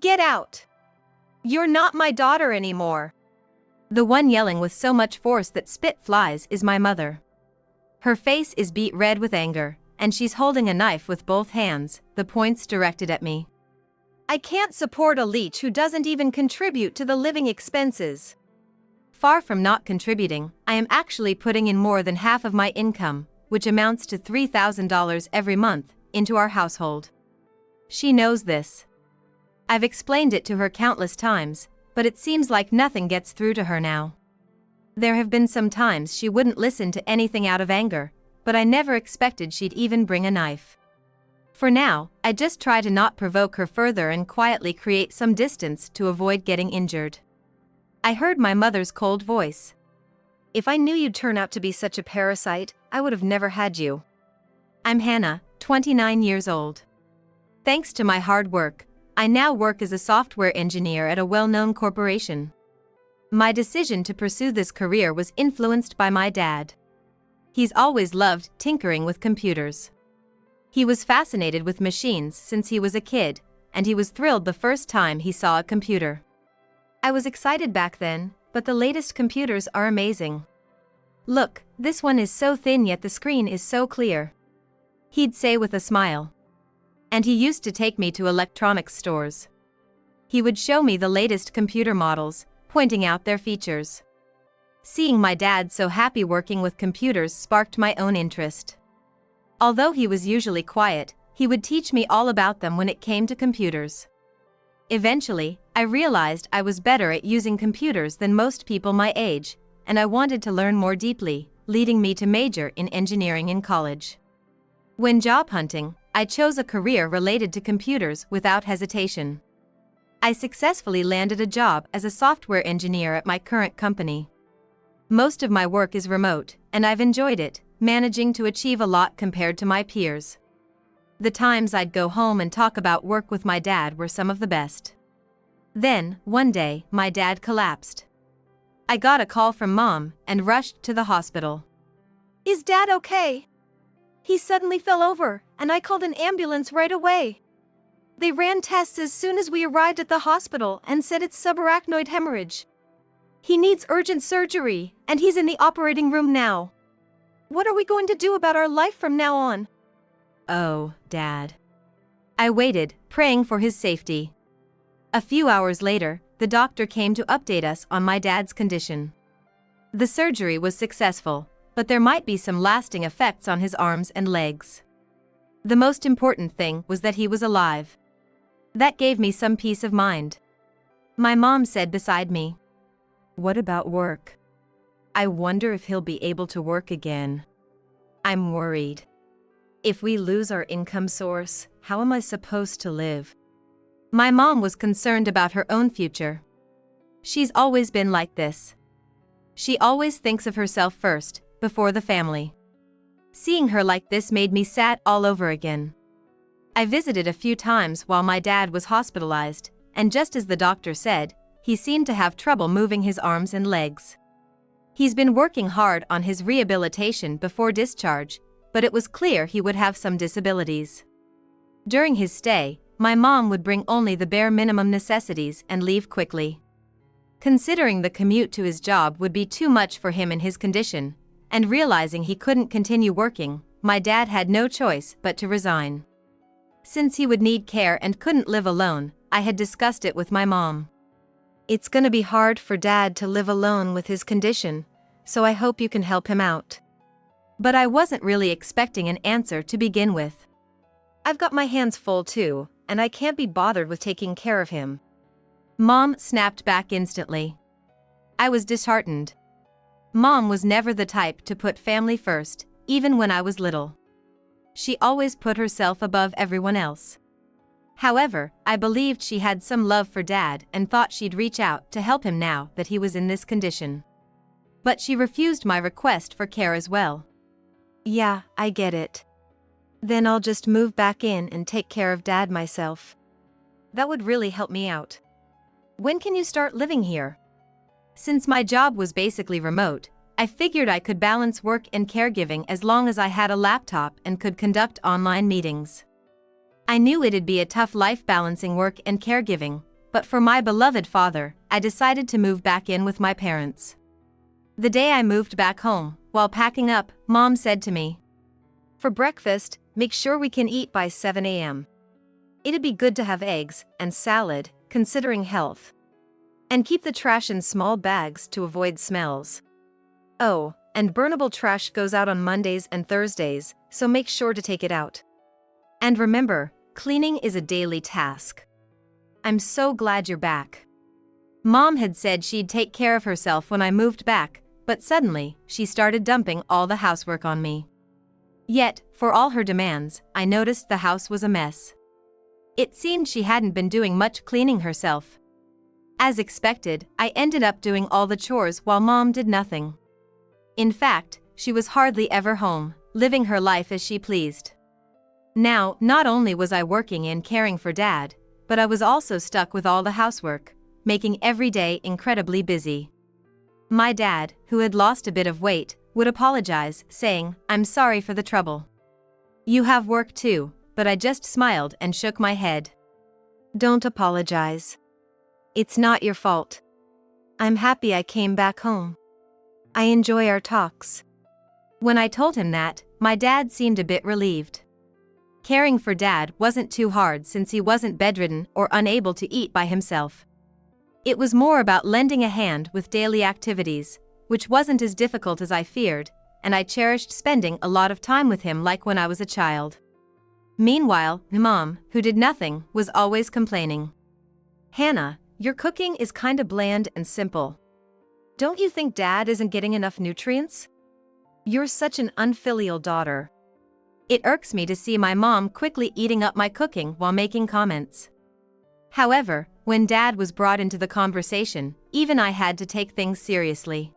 Get out! You're not my daughter anymore. The one yelling with so much force that spit flies is my mother. Her face is beet red with anger, and she's holding a knife with both hands, the points directed at me. I can't support a leech who doesn't even contribute to the living expenses. Far from not contributing, I am actually putting in more than half of my income, which amounts to $3,000 every month, into our household. She knows this. I've explained it to her countless times, but it seems like nothing gets through to her now. There have been some times she wouldn't listen to anything out of anger, but I never expected she'd even bring a knife. For now, I just try to not provoke her further and quietly create some distance to avoid getting injured. I heard my mother's cold voice. If I knew you'd turn out to be such a parasite, I would have never had you. I'm Hannah, 29 years old. Thanks to my hard work, I now work as a software engineer at a well-known corporation. My decision to pursue this career was influenced by my dad. He's always loved tinkering with computers. He was fascinated with machines since he was a kid, and he was thrilled the first time he saw a computer. I was excited back then, but the latest computers are amazing. Look, this one is so thin yet the screen is so clear. He'd say with a smile. And he used to take me to electronics stores. He would show me the latest computer models, pointing out their features. Seeing my dad so happy working with computers sparked my own interest. Although he was usually quiet, he would teach me all about them when it came to computers. Eventually, I realized I was better at using computers than most people my age, and I wanted to learn more deeply, leading me to major in engineering in college. When job hunting, I chose a career related to computers without hesitation. I successfully landed a job as a software engineer at my current company. Most of my work is remote, and I've enjoyed it, managing to achieve a lot compared to my peers. The times I'd go home and talk about work with my dad were some of the best. Then, one day, my dad collapsed. I got a call from Mom and rushed to the hospital. Is Dad okay? He suddenly fell over, and I called an ambulance right away. They ran tests as soon as we arrived at the hospital and said it's subarachnoid hemorrhage. He needs urgent surgery, and he's in the operating room now. What are we going to do about our life from now on? Oh, Dad. I waited, praying for his safety. A few hours later, the doctor came to update us on my dad's condition. The surgery was successful, but there might be some lasting effects on his arms and legs. The most important thing was that he was alive. That gave me some peace of mind. My mom said beside me, "What about work? I wonder if he'll be able to work again. I'm worried. If we lose our income source, how am I supposed to live?" My mom was concerned about her own future. She's always been like this. She always thinks of herself first, before the family. Seeing her like this made me sad all over again. I visited a few times while my dad was hospitalized, and just as the doctor said, he seemed to have trouble moving his arms and legs. He's been working hard on his rehabilitation before discharge, but it was clear he would have some disabilities. During his stay, my mom would bring only the bare minimum necessities and leave quickly. Considering the commute to his job would be too much for him in his condition, and realizing he couldn't continue working, my dad had no choice but to resign. Since he would need care and couldn't live alone, I had discussed it with my mom. It's gonna be hard for Dad to live alone with his condition, so I hope you can help him out. But I wasn't really expecting an answer to begin with. I've got my hands full too, and I can't be bothered with taking care of him. Mom snapped back instantly. I was disheartened. Mom was never the type to put family first, even when I was little. She always put herself above everyone else. However, I believed she had some love for Dad and thought she'd reach out to help him now that he was in this condition. But she refused my request for care as well. Yeah, I get it. Then I'll just move back in and take care of Dad myself. That would really help me out. When can you start living here? Since my job was basically remote, I figured I could balance work and caregiving as long as I had a laptop and could conduct online meetings. I knew it'd be a tough life balancing work and caregiving, but for my beloved father, I decided to move back in with my parents. The day I moved back home, while packing up, Mom said to me, "For breakfast, make sure we can eat by 7 a.m. It'd be good to have eggs and salad, considering health. And keep the trash in small bags to avoid smells. Oh, and burnable trash goes out on Mondays and Thursdays, so make sure to take it out. And remember, cleaning is a daily task. I'm so glad you're back." Mom had said she'd take care of herself when I moved back, but suddenly, she started dumping all the housework on me. Yet, for all her demands, I noticed the house was a mess. It seemed she hadn't been doing much cleaning herself. As expected, I ended up doing all the chores while Mom did nothing. In fact, she was hardly ever home, living her life as she pleased. Now, not only was I working and caring for Dad, but I was also stuck with all the housework, making every day incredibly busy. My dad, who had lost a bit of weight, would apologize, saying, "I'm sorry for the trouble. You have work too," but I just smiled and shook my head. "Don't apologize. It's not your fault. I'm happy I came back home. I enjoy our talks." When I told him that, my dad seemed a bit relieved. Caring for Dad wasn't too hard since he wasn't bedridden or unable to eat by himself. It was more about lending a hand with daily activities, which wasn't as difficult as I feared, and I cherished spending a lot of time with him like when I was a child. Meanwhile, Mom, who did nothing, was always complaining. "Hannah, your cooking is kinda bland and simple. Don't you think Dad isn't getting enough nutrients? You're such an unfilial daughter." It irks me to see my mom quickly eating up my cooking while making comments. However, when Dad was brought into the conversation, even I had to take things seriously.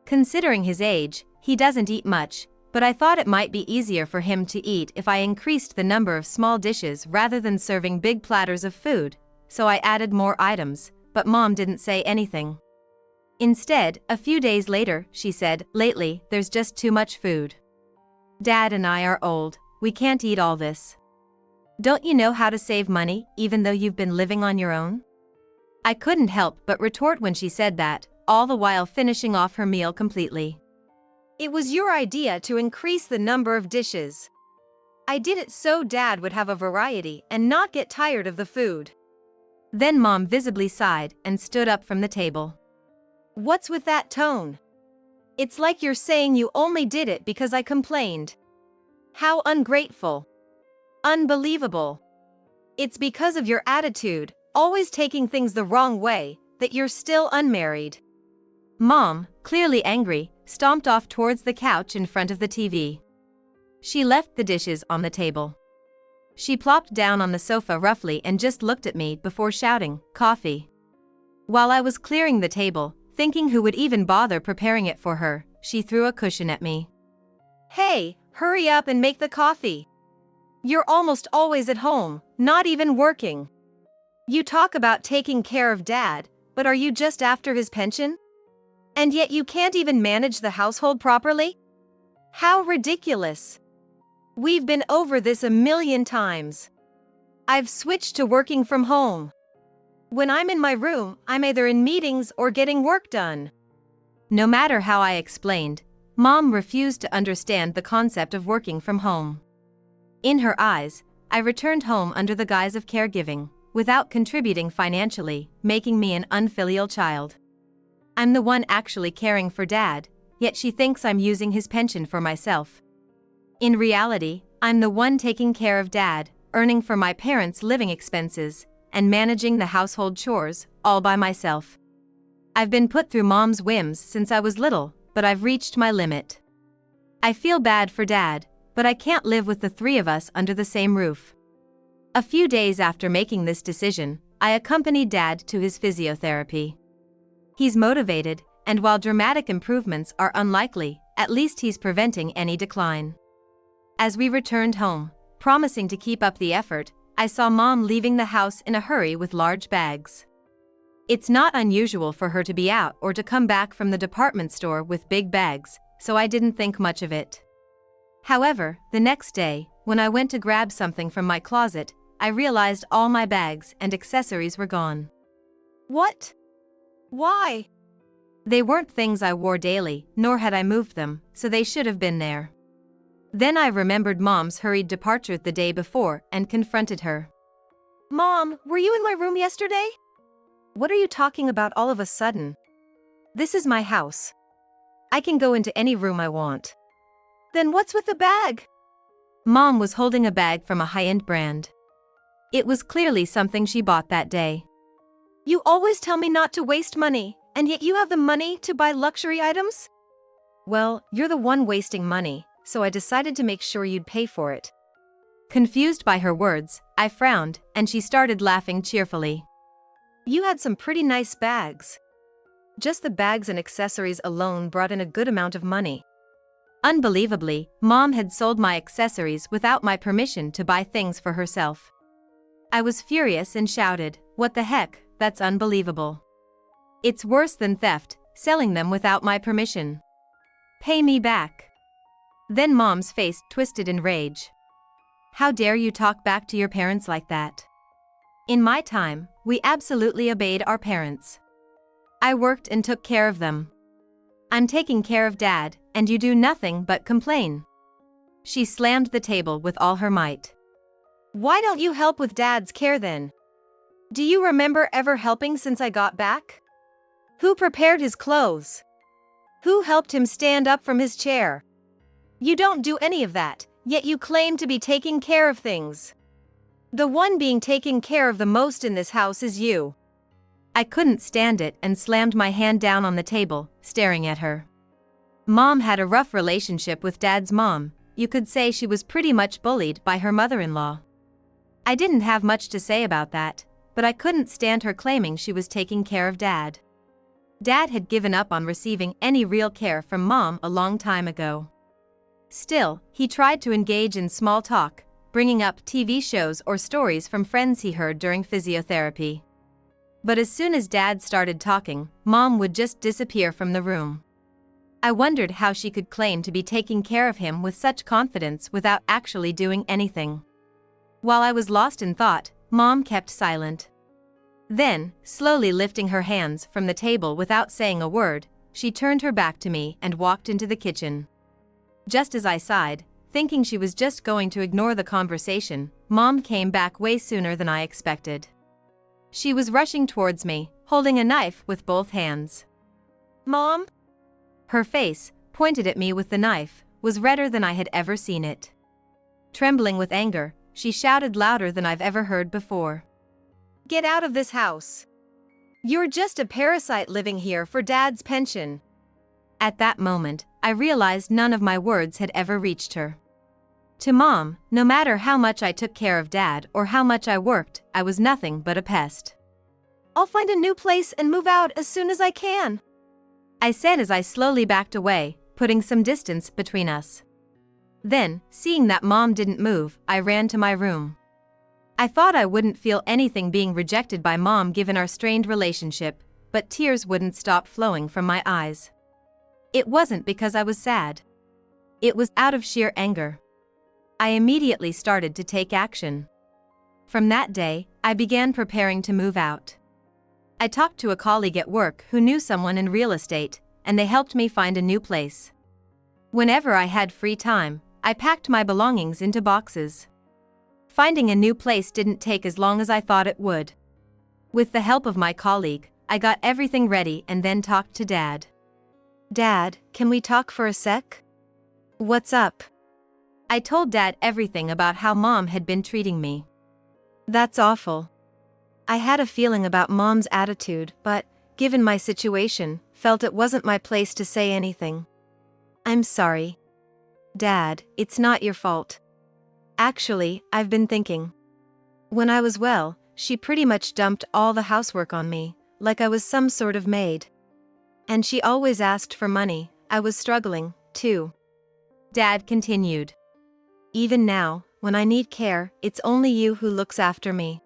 Considering his age, he doesn't eat much, but I thought it might be easier for him to eat if I increased the number of small dishes rather than serving big platters of food, so I added more items, but Mom didn't say anything. Instead, a few days later, she said, "Lately, there's just too much food. Dad and I are old, we can't eat all this. Don't you know how to save money, even though you've been living on your own?" I couldn't help but retort when she said that, all the while finishing off her meal completely. "It was your idea to increase the number of dishes. I did it so Dad would have a variety and not get tired of the food." Then Mom visibly sighed and stood up from the table. "What's with that tone? It's like you're saying you only did it because I complained. How ungrateful. Unbelievable. It's because of your attitude, always taking things the wrong way, that you're still unmarried." Mom, clearly angry, stomped off towards the couch in front of the TV. She left the dishes on the table. She plopped down on the sofa roughly and just looked at me before shouting, "Coffee." While I was clearing the table, thinking who would even bother preparing it for her, she threw a cushion at me. "Hey, hurry up and make the coffee. You're almost always at home, not even working. You talk about taking care of Dad, but are you just after his pension? And yet you can't even manage the household properly? How ridiculous. We've been over this a million times. I've switched to working from home. When I'm in my room, I'm either in meetings or getting work done." No matter how I explained, Mom refused to understand the concept of working from home. In her eyes, I returned home under the guise of caregiving, without contributing financially, making me an unfilial child. I'm the one actually caring for Dad, yet she thinks I'm using his pension for myself. In reality, I'm the one taking care of Dad, earning for my parents' living expenses, and managing the household chores, all by myself. I've been put through Mom's whims since I was little, but I've reached my limit. I feel bad for Dad, but I can't live with the three of us under the same roof. A few days after making this decision, I accompanied Dad to his physiotherapy. He's motivated, and while dramatic improvements are unlikely, at least he's preventing any decline. As we returned home, promising to keep up the effort, I saw Mom leaving the house in a hurry with large bags. It's not unusual for her to be out or to come back from the department store with big bags, so I didn't think much of it. However, the next day, when I went to grab something from my closet, I realized all my bags and accessories were gone. What? Why? They weren't things I wore daily, nor had I moved them, so they should have been there. Then I remembered Mom's hurried departure the day before and confronted her. Mom, were you in my room yesterday? What are you talking about all of a sudden? This is my house. I can go into any room I want. Then what's with the bag? Mom was holding a bag from a high-end brand. It was clearly something she bought that day. You always tell me not to waste money, and yet you have the money to buy luxury items? Well, you're the one wasting money, so I decided to make sure you'd pay for it. Confused by her words, I frowned, and she started laughing cheerfully. You had some pretty nice bags. Just the bags and accessories alone brought in a good amount of money. Unbelievably, Mom had sold my accessories without my permission to buy things for herself. I was furious and shouted, "What the heck, that's unbelievable. It's worse than theft, selling them without my permission. Pay me back." Then Mom's face twisted in rage. How dare you talk back to your parents like that? In my time, we absolutely obeyed our parents. I worked and took care of them. I'm taking care of Dad, and you do nothing but complain. She slammed the table with all her might. Why don't you help with Dad's care then? Do you remember ever helping since I got back? Who prepared his clothes? Who helped him stand up from his chair? You don't do any of that, yet you claim to be taking care of things. The one being taken care of the most in this house is you. I couldn't stand it and slammed my hand down on the table, staring at her. Mom had a rough relationship with Dad's mom. You could say she was pretty much bullied by her mother-in-law. I didn't have much to say about that, but I couldn't stand her claiming she was taking care of Dad. Dad had given up on receiving any real care from Mom a long time ago. Still, he tried to engage in small talk, bringing up TV shows or stories from friends he heard during physiotherapy. But as soon as Dad started talking, Mom would just disappear from the room. I wondered how she could claim to be taking care of him with such confidence without actually doing anything. While I was lost in thought, Mom kept silent. Then, slowly lifting her hands from the table without saying a word, she turned her back to me and walked into the kitchen. Just as I sighed, thinking she was just going to ignore the conversation, Mom came back way sooner than I expected. She was rushing towards me, holding a knife with both hands. Mom? Her face, pointed at me with the knife, was redder than I had ever seen it. Trembling with anger, she shouted louder than I've ever heard before. Get out of this house. You're just a parasite living here for Dad's pension. At that moment, I realized none of my words had ever reached her. To Mom, no matter how much I took care of Dad or how much I worked, I was nothing but a pest. I'll find a new place and move out as soon as I can, I said as I slowly backed away, putting some distance between us. Then, seeing that Mom didn't move, I ran to my room. I thought I wouldn't feel anything being rejected by Mom given our strained relationship, but tears wouldn't stop flowing from my eyes. It wasn't because I was sad. It was out of sheer anger. I immediately started to take action. From that day, I began preparing to move out. I talked to a colleague at work who knew someone in real estate, and they helped me find a new place. Whenever I had free time, I packed my belongings into boxes. Finding a new place didn't take as long as I thought it would. With the help of my colleague, I got everything ready and then talked to Dad. Dad, can we talk for a sec? What's up? I told Dad everything about how Mom had been treating me. That's awful. I had a feeling about Mom's attitude, but, given my situation, felt it wasn't my place to say anything. I'm sorry. Dad, it's not your fault. Actually, I've been thinking. When I was well, she pretty much dumped all the housework on me, like I was some sort of maid. And she always asked for money. I was struggling, too. Dad continued. Even now, when I need care, it's only you who looks after me.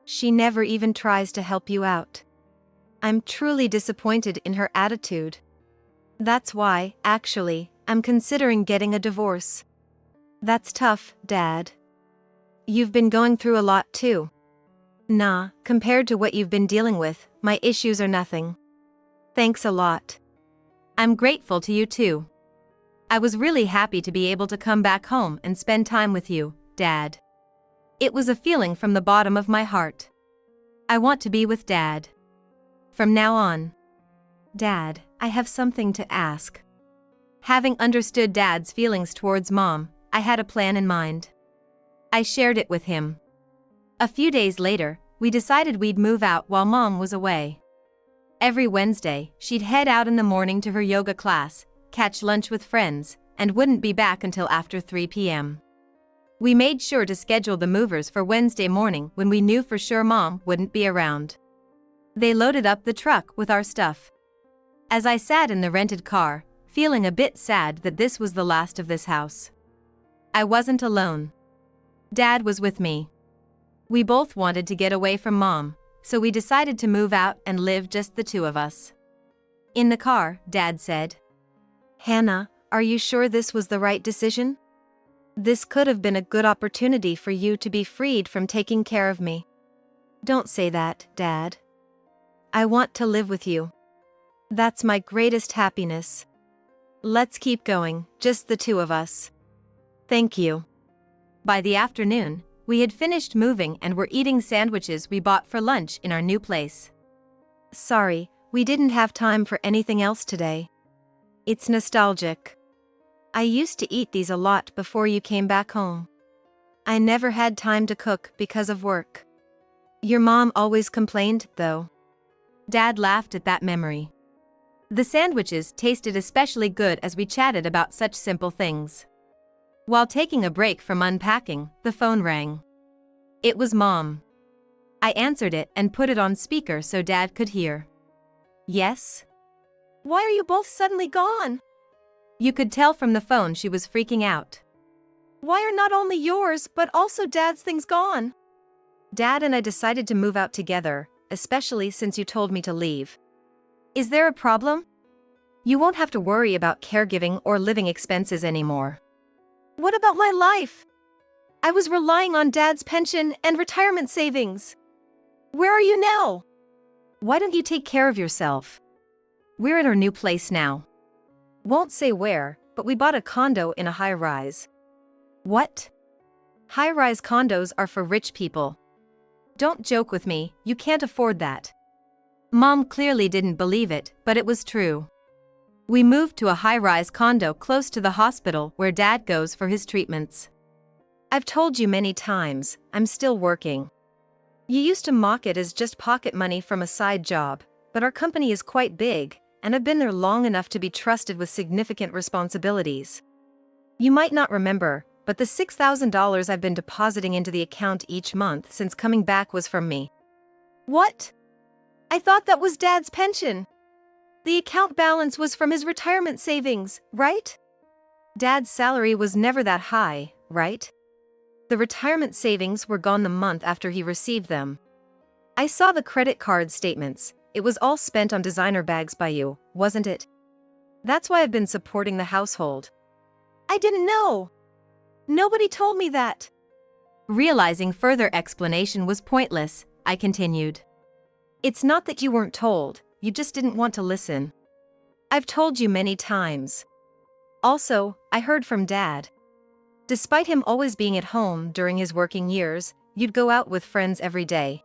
She never even tries to help you out. I'm truly disappointed in her attitude. That's why, actually, I'm considering getting a divorce. That's tough, Dad. You've been going through a lot too. Nah, compared to what you've been dealing with, my issues are nothing. Thanks a lot. I'm grateful to you too. I was really happy to be able to come back home and spend time with you, Dad. It was a feeling from the bottom of my heart. I want to be with Dad. From now on. Dad, I have something to ask. Having understood Dad's feelings towards Mom, I had a plan in mind. I shared it with him. A few days later, we decided we'd move out while Mom was away. Every Wednesday, she'd head out in the morning to her yoga class, catch lunch with friends, and wouldn't be back until after 3 p.m. We made sure to schedule the movers for Wednesday morning when we knew for sure Mom wouldn't be around. They loaded up the truck with our stuff. As I sat in the rented car, feeling a bit sad that this was the last of this house. I wasn't alone. Dad was with me. We both wanted to get away from Mom, so we decided to move out and live just the two of us. In the car, Dad said, Hannah, are you sure this was the right decision? This could have been a good opportunity for you to be freed from taking care of me. Don't say that, Dad. I want to live with you. That's my greatest happiness. Let's keep going, just the two of us. Thank you. By the afternoon, we had finished moving and were eating sandwiches we bought for lunch in our new place. Sorry, we didn't have time for anything else today. It's nostalgic. I used to eat these a lot before you came back home. I never had time to cook because of work. Your mom always complained, though. Dad laughed at that memory. The sandwiches tasted especially good as we chatted about such simple things. While taking a break from unpacking, the phone rang. It was Mom. I answered it and put it on speaker so Dad could hear. Yes? Why are you both suddenly gone? You could tell from the phone she was freaking out. Why are not only yours but also Dad's things gone? Dad and I decided to move out together, especially since you told me to leave. Is there a problem? You won't have to worry about caregiving or living expenses anymore. What about my life? I was relying on Dad's pension and retirement savings. Where are you now? Why don't you take care of yourself? We're at our new place now. Won't say where, but we bought a condo in a high-rise. What? High-rise condos are for rich people. Don't joke with me, you can't afford that. Mom clearly didn't believe it, but it was true. We moved to a high-rise condo close to the hospital where Dad goes for his treatments. I've told you many times, I'm still working. You used to mock it as just pocket money from a side job, but our company is quite big, and I've been there long enough to be trusted with significant responsibilities. You might not remember, but the $6,000 I've been depositing into the account each month since coming back was from me. What? I thought that was Dad's pension. The account balance was from his retirement savings, right? Dad's salary was never that high, right? The retirement savings were gone the month after he received them. I saw the credit card statements. It was all spent on designer bags by you, wasn't it? That's why I've been supporting the household. I didn't know. Nobody told me that. Realizing further explanation was pointless, I continued. It's not that you weren't told, you just didn't want to listen. I've told you many times. Also, I heard from Dad. Despite him always being at home during his working years, you'd go out with friends every day.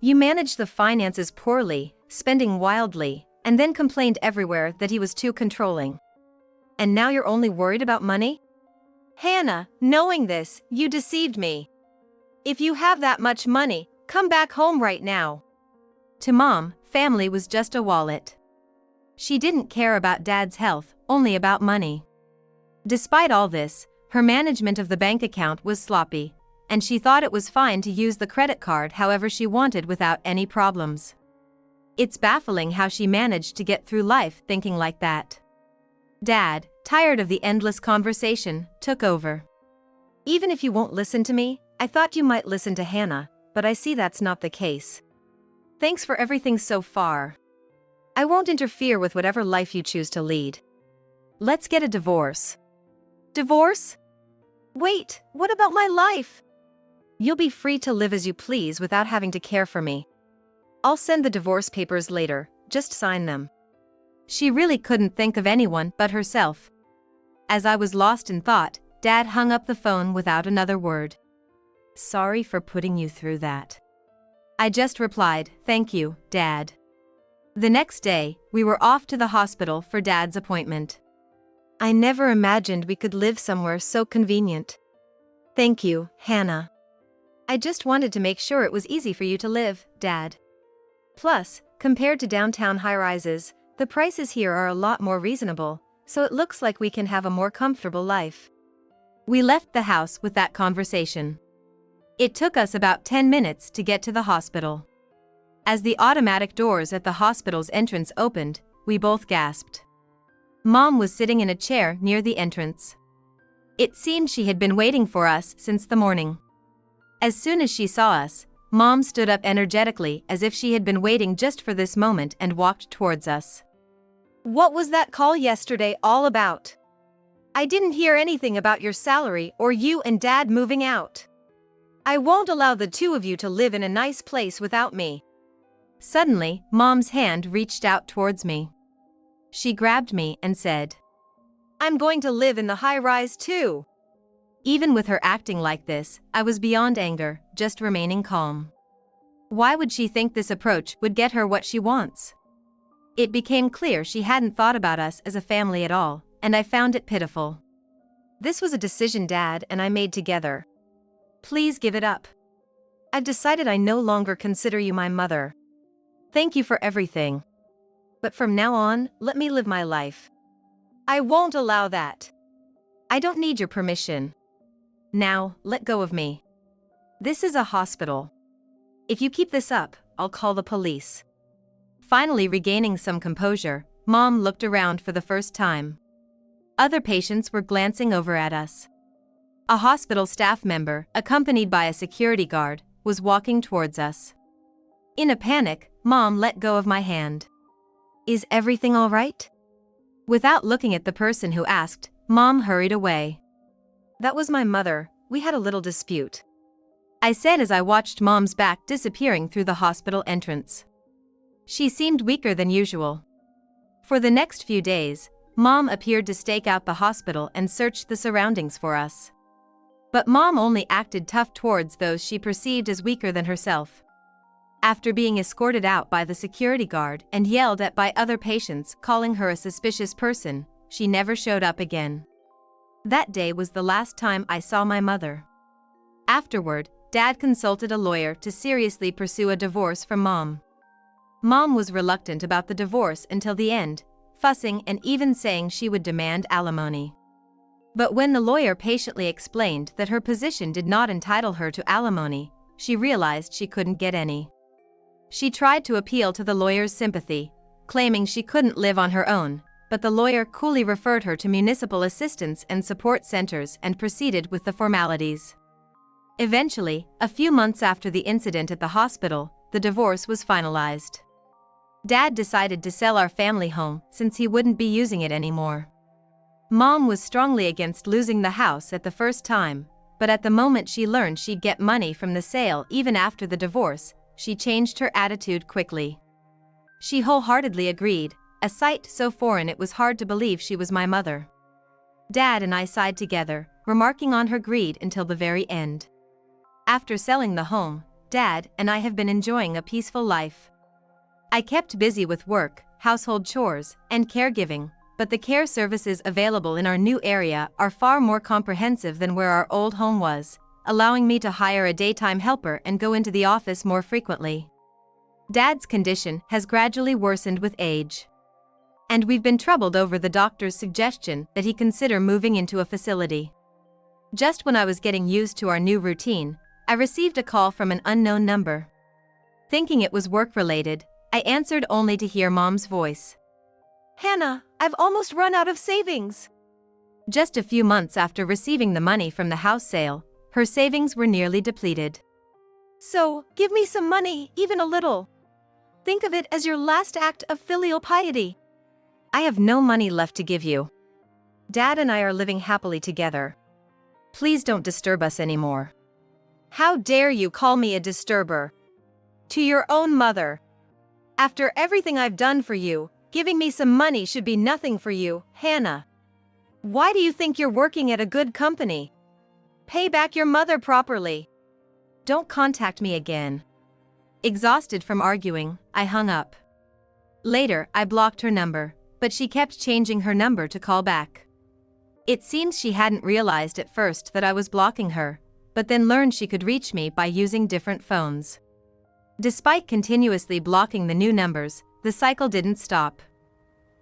You managed the finances poorly, spending wildly, and then complained everywhere that he was too controlling. And now you're only worried about money? Hannah, knowing this, you deceived me. If you have that much money, come back home right now. To Mom, family was just a wallet. She didn't care about Dad's health, only about money. Despite all this, her management of the bank account was sloppy, and she thought it was fine to use the credit card however she wanted without any problems. It's baffling how she managed to get through life thinking like that. Dad, tired of the endless conversation, took over. Even if you won't listen to me, I thought you might listen to Hannah, but I see that's not the case. Thanks for everything so far. I won't interfere with whatever life you choose to lead. Let's get a divorce. Divorce? Wait, what about my life? You'll be free to live as you please without having to care for me. I'll send the divorce papers later, just sign them. She really couldn't think of anyone but herself. As I was lost in thought, Dad hung up the phone without another word. Sorry for putting you through that. I just replied, thank you, Dad. The next day, we were off to the hospital for Dad's appointment. I never imagined we could live somewhere so convenient. Thank you, Hannah. I just wanted to make sure it was easy for you to live, Dad. Plus, compared to downtown high-rises, the prices here are a lot more reasonable, so it looks like we can have a more comfortable life. We left the house with that conversation. It took us about 10 minutes to get to the hospital. As the automatic doors at the hospital's entrance opened, we both gasped. Mom was sitting in a chair near the entrance. It seemed she had been waiting for us since the morning. As soon as she saw us, Mom stood up energetically as if she had been waiting just for this moment and walked towards us. What was that call yesterday all about? I didn't hear anything about your salary or you and Dad moving out. I won't allow the two of you to live in a nice place without me. Suddenly, Mom's hand reached out towards me. She grabbed me and said, I'm going to live in the high-rise too. Even with her acting like this, I was beyond anger, just remaining calm. Why would she think this approach would get her what she wants? It became clear she hadn't thought about us as a family at all, and I found it pitiful. This was a decision Dad and I made together. Please give it up. I've decided I no longer consider you my mother. Thank you for everything. But from now on, let me live my life. I won't allow that. I don't need your permission. Now, let go of me. This is a hospital. If you keep this up, I'll call the police. Finally regaining some composure, Mom looked around for the first time. Other patients were glancing over at us. A hospital staff member, accompanied by a security guard, was walking towards us. In a panic, Mom let go of my hand. Is everything all right? Without looking at the person who asked, Mom hurried away. That was my mother. We had a little dispute, I said as I watched Mom's back disappearing through the hospital entrance. She seemed weaker than usual. For the next few days, Mom appeared to stake out the hospital and search the surroundings for us. But Mom only acted tough towards those she perceived as weaker than herself. After being escorted out by the security guard and yelled at by other patients calling her a suspicious person, she never showed up again. That day was the last time I saw my mother. Afterward, Dad consulted a lawyer to seriously pursue a divorce from Mom. Mom was reluctant about the divorce until the end, fussing and even saying she would demand alimony. But when the lawyer patiently explained that her position did not entitle her to alimony, she realized she couldn't get any. She tried to appeal to the lawyer's sympathy, claiming she couldn't live on her own, but the lawyer coolly referred her to municipal assistance and support centers and proceeded with the formalities. Eventually, a few months after the incident at the hospital, the divorce was finalized. Dad decided to sell our family home since he wouldn't be using it anymore. Mom was strongly against losing the house at the first time, but at the moment she learned she'd get money from the sale even after the divorce, she changed her attitude quickly. She wholeheartedly agreed, a sight so foreign it was hard to believe she was my mother. Dad and I sighed together, remarking on her greed until the very end. After selling the home, Dad and I have been enjoying a peaceful life. I kept busy with work, household chores, and caregiving, but the care services available in our new area are far more comprehensive than where our old home was, allowing me to hire a daytime helper and go into the office more frequently. Dad's condition has gradually worsened with age. And we've been troubled over the doctor's suggestion that he consider moving into a facility. Just when I was getting used to our new routine, I received a call from an unknown number. Thinking it was work-related, I answered only to hear Mom's voice. Hannah, I've almost run out of savings. Just a few months after receiving the money from the house sale, her savings were nearly depleted. So, give me some money, even a little. Think of it as your last act of filial piety. I have no money left to give you. Dad and I are living happily together. Please don't disturb us anymore. How dare you call me a disturber? To your own mother. After everything I've done for you, giving me some money should be nothing for you, Hannah. Why do you think you're working at a good company? Pay back your mother properly. Don't contact me again. Exhausted from arguing, I hung up. Later, I blocked her number, but she kept changing her number to call back. It seems she hadn't realized at first that I was blocking her, but then learned she could reach me by using different phones. Despite continuously blocking the new numbers, the cycle didn't stop.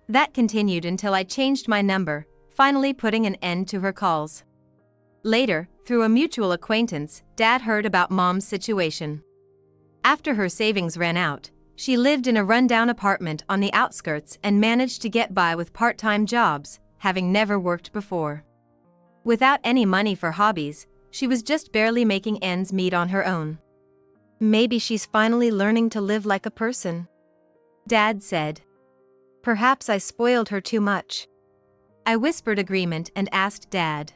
That continued until I changed my number, finally putting an end to her calls. Later, through a mutual acquaintance, Dad heard about Mom's situation. After her savings ran out, she lived in a rundown apartment on the outskirts and managed to get by with part-time jobs, having never worked before. Without any money for hobbies, she was just barely making ends meet on her own. Maybe she's finally learning to live like a person, Dad said. Perhaps I spoiled her too much. I whispered agreement and asked Dad.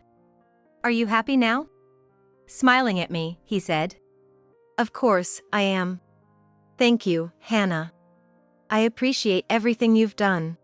Are you happy now? Smiling at me, he said. Of course, I am. Thank you, Hannah. I appreciate everything you've done.